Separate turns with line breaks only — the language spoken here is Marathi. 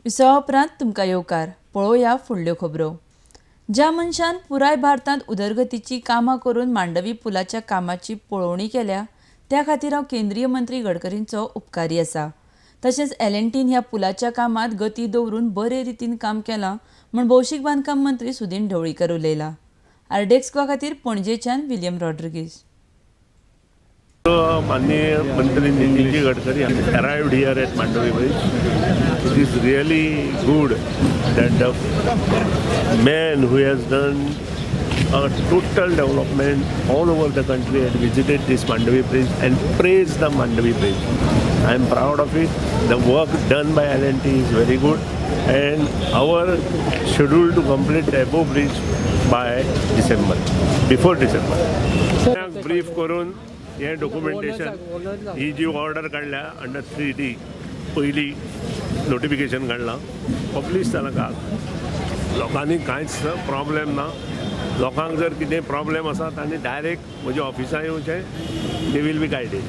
विसवा उपरांत तुमकां येवकार पळोवया फुडल्यो खबरो। ज्या मनशान पुराय भारतांत उदरगतीची कामां करून मांडवी पुलाच्या कामाची पळोवणी केल्या त्या खातीर हांव केंद्रीय मंत्री गडकरींचो उपकारी आसा। तशेंच L&Tन ह्या पुलाच्या कामात गती दवरून बरे रितीन काम केलां म्हूण भौशीक बांदकाम मंत्री सुदीन ढवळीकर उलयला। आरडेक्स्का खातीर पणजेच्यान विलियम रॉड्रिगीज।
माननीय मंत्री Nitin Gadkari arrived here at Mandavi Bridge. It is really good that the man who has done a total development all over the country had visited this Mandavi Bridge and praised the Mandavi Bridge. I am proud of it. The work done by L&T is very good, and our schedule to complete the above bridge by December, before December. Brief करून हे डॉक्युमेंटेशन ही जी ऑर्डर काढल्या अंडर 3D पहिली नोटिफिकेशन काढला पब्लिश जाला काल। लोकांनी कांयच प्रॉब्लेम ना। लोकांक जर कितें प्रॉब्लेम आसा तांणी डायरेक्ट म्हज्या ऑफिसांत येवचें, दे वील बी गायडेड।